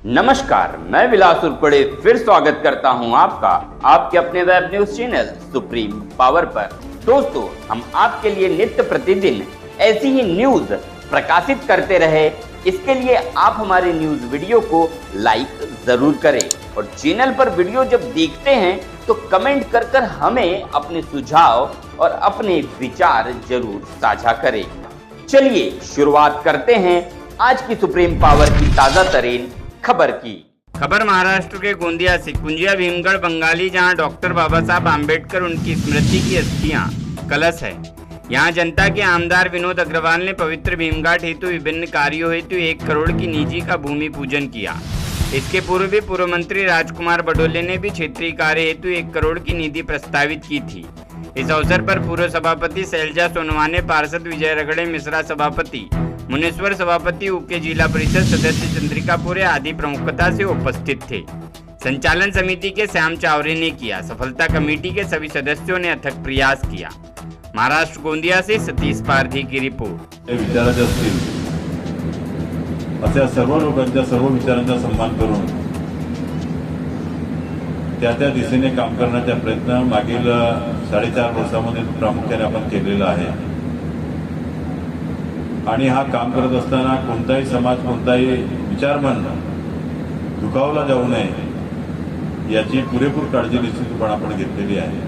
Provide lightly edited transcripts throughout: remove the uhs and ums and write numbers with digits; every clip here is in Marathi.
नमस्कार, मैं विलास उर्पड़े फिर स्वागत करता हूं आपका आपके अपने web news channel supreme power पर। दोस्तों, हम आपके लिए नित्य प्रतिदिन ऐसी ही न्यूज प्रकाशित करते रहे, इसके लिए आप हमारे न्यूज वीडियो को लाइक जरूर करें और चैनल पर वीडियो जब देखते हैं तो कमेंट कर कर हमें अपने सुझाव और अपने विचार जरूर साझा करें। चलिए शुरुआत करते हैं आज की सुप्रीम पावर की ताजा तरीन खबर की। खबर महाराष्ट्र के गोंदिया से। कुंजिया भीमगढ़ बंगाली, जहां डॉक्टर बाबा साहब आम्बेडकर उनकी स्मृति की अस्थियां कलश है। यहां जनता के आमदार विनोद अग्रवाल ने पवित्र भीमघाट हेतु विभिन्न कार्यों हेतु 1 करोड़ की निधि का भूमि पूजन किया। इसके पूर्व भी पूर्व मंत्री राजकुमार बडोले ने भी क्षेत्रीय कार्य हेतु 1 करोड़ की निधि प्रस्तावित की थी। इस अवसर पर पूर्व सभापति शैलजा सोनवाने, पार्षद विजय रगड़े, मिश्रा सभापति मुनेश्वर, सभापति उके, जिला परिषद सदस्य चंद्रिका पुरे आदि प्रमुखता से उपस्थित थे। संचालन समिति के श्याम चावरे ने किया। सफलता कमेटी के सभी सदस्यों ने अथक प्रयास किया। महाराष्ट्र गोंदिया से सतीश पारधी की रिपोर्ट। विचाराचे असतील अशा सर्व लोकांच्या सर्व विचारांचा सन्मान करून त्या दिशेने काम करण्याचा प्रयत्न मागील 4.5 वर्षामध्ये प्रामुख्याने आपण केलेला आहे। आणि हा काम करत असताना कोणताही समाज, कोणताही विचारमन दुखावला जाऊ नये याची पुरेपूर काळजी निश्चितपणे आपण घेतलेली आहे।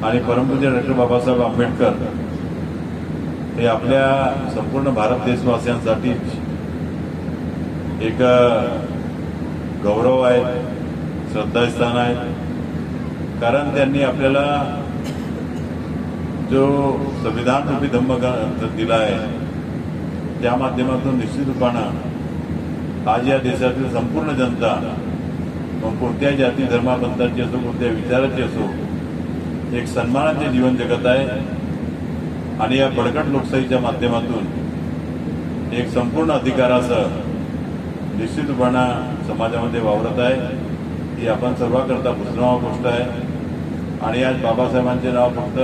आणि परमपूज्य डॉक्टर बाबासाहेब आंबेडकर हे आपल्या संपूर्ण भारत देशवासियांसाठी एक गौरव आहे, श्रद्धास्थान आहे। कारण त्यांनी आपल्याला जो संविधान रूपी धम्मग्रंथ दिला आहे त्या माध्यमातून निश्चितपणे आज या देशातील संपूर्ण जनता मग कोणत्याही जाती धर्मापंथाची असो, कोणत्या विचाराची असो, एक सन्मानाचे जीवन जगत आहे। आणि या बळकट लोकशाहीच्या माध्यमातून एक संपूर्ण अधिकारासह निश्चितपणे समाजामध्ये वावरत आहे। ही आपण सर्वांकरता पुसणावा गोष्ट आहे। आणि आज बाबासाहेबांचे नाव फक्त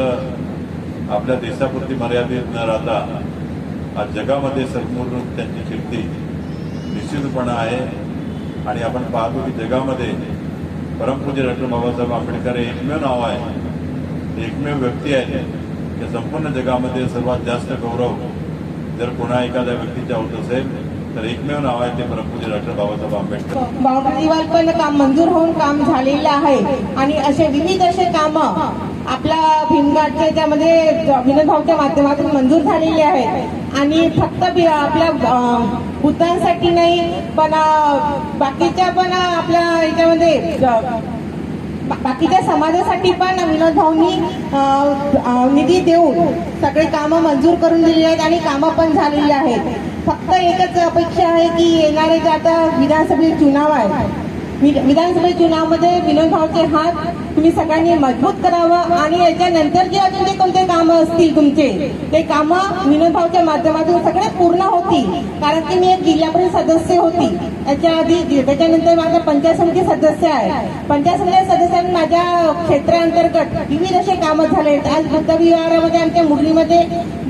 आपल्या देशापुरती मर्यादित न राहता आज जगामध्ये संपूर्ण त्यांची कीर्ती निश्चितपणे आहे। आणि आपण पाहतो की जगामध्ये परमपूज्य डॉक्टर बाबासाहेब आंबेडकर हे एकमेव नाव आहे, एकमेव व्यक्ती आहे की संपूर्ण जगामध्ये सर्वात जास्त गौरव जर कोणा एखाद्या व्यक्तीच्या होत असेल तर एकमेव नाव आहे ते परमपूज्य डॉक्टर बाबासाहेब आंबेडकर। बाउंड्रीवर पण काम मंजूर होऊन काम झालेलं आहे आणि असे विविध असे काम आपल्या भीमघाटच्या याच्यामध्ये विनोद भाऊच्या माध्यमातून मंजूर झालेले आहेत। आणि फक्त आपल्या भूतांसाठी नाही पण बाकीच्या पण आपल्या याच्यामध्ये बाकीच्या समाजासाठी पण विनोद भाऊंनी निधी देऊन सगळे कामं मंजूर करून दिलेली आहेत आणि कामं पण झालेली आहेत। फक्त एकच अपेक्षा आहे की येणारे जे आता विधानसभेचे चुनाव आहे, विधानसभा चुनावमध्ये विनोद भाऊचे हात तुम्ही सगळ्यांनी मजबूत करावं आणि याच्यानंतर जे अजून जे कोणते कामं असतील तुमचे ते कामं विनोद भाऊच्या माध्यमातून सगळे पूर्ण होतील। कारण की मी एक जिल्हा परिषद सदस्य होती याच्या आधी, त्याच्यानंतर माझा पंचायत समिती सदस्य आहे। पंचायत समिती सदस्यांनी माझ्या क्षेत्रांतर्गत विविध असे कामं झाले। आज बुद्ध विहारामध्ये आमच्या मुरलीमध्ये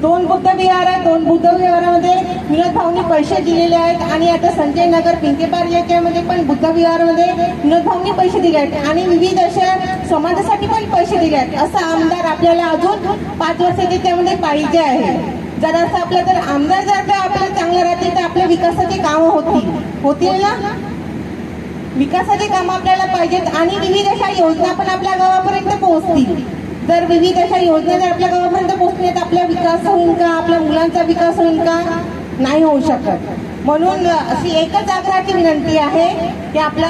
2 बुद्ध विहार आहेत। 2 बुद्ध विहारामध्ये विनोद भाऊंनी पैसे दिलेले आहेत आणि आता संजय नगर पिंकेपार याच्यामध्ये पण बुद्ध विहारामध्ये विनोद भाऊंनी पैसे दिले आहेत आणि विविध अशा समाजासाठी पण पैसे दिले आहेत। असा आमदार आपल्याला अजून 5 वर्षाचे त्यामध्ये पाहिजे आहे। जर असं आपलं जर आमदार जर का आपल्याला चांगलं राहतील तर आपल्या विकासाची कामं होतील ना। विकासाची कामं आपल्याला पाहिजेत आणि विविध अशा योजना पण आपल्या गावापर्यंत पोहोचतील। जर विविध अशा योजना जर आपल्या गावापर्यंत पोहोचल्या तर आपला विकास होईल का, आपल्या मुलांचा विकास होईल का? नाही होऊ शकत। म्हणून अशी एकच आग्रहाची विनंती आहे की आपल्या